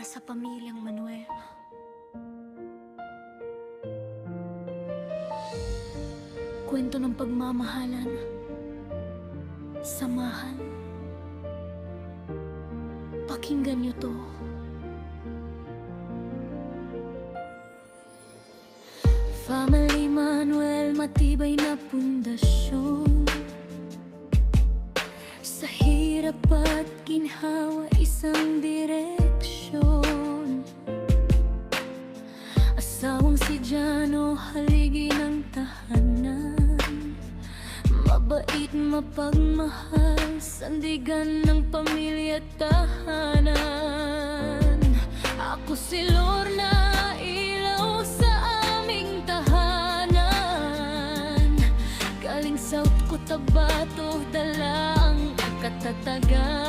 para sa pamilyang Manuel. Kwento ng pagmamahalan, samahan. Pakinggan niyo to. Family Manuel, matibay na pundasyon. Sa hirap at ginhawa, isang direksyon. Asawang si Jano, haligi ng tahanan. Mabait, mapagmahal, sandigan ng pamilya at tahanan. Ako si Lorna, ilaw sa aming tahanan. Galing sa Cotabato, dala ang katatagan.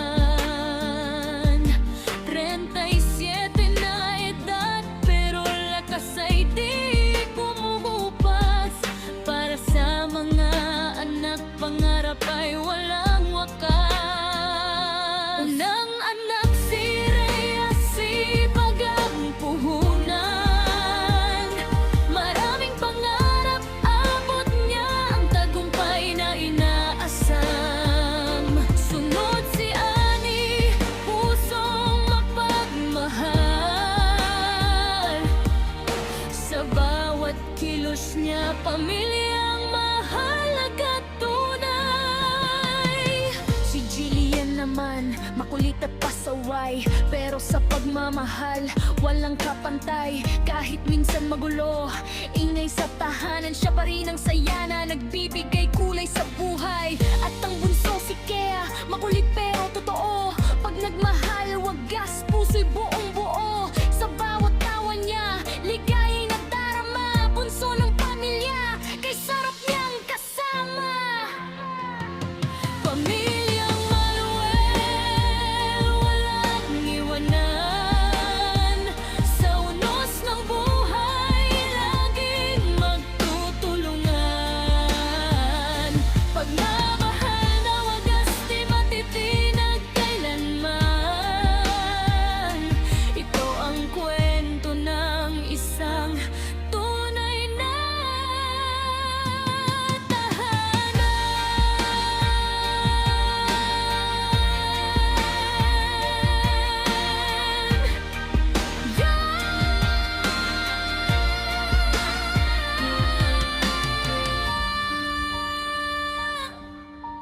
37 na edad, pero lakas ay di kumukupas. Para sa mga anak, pangarap ay walang wakas. Unang anak si Rhea, sipag ang puhunan. Maraming pangarap, abot niya ang tagumpay na inaasam. Sunod si Ani, pusong mapagmahal. Sa bawat kilos niya, pamilyang mahalaga tunay. Si Jillian naman, makulit at pasaway, pero sa pagmamahal, walang kapantay. Kahit minsan magulo, ingay sa tahanan, siya pa rin ang saya na nagbibigay kulay sa buhay. At ang bunso si Kea, makulit pero totoo. Pag nagmahal, wagas, puso'y buong buo. Sa bawat tawa niya, ligaya'y nadarama. Bunso ng pamilya, kay sarap niyang kasama. Pamilyang Manuel, walang iwanan. Sa unos ng buhay, laging magtutulungan. Pagmamahal na wagas, di matitinag kailanman. Ito ang kwento ng isang tunay na tahanan.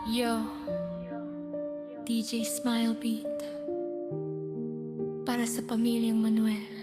Yo, DJ Smile Beat, para sa pamilyang Manuel.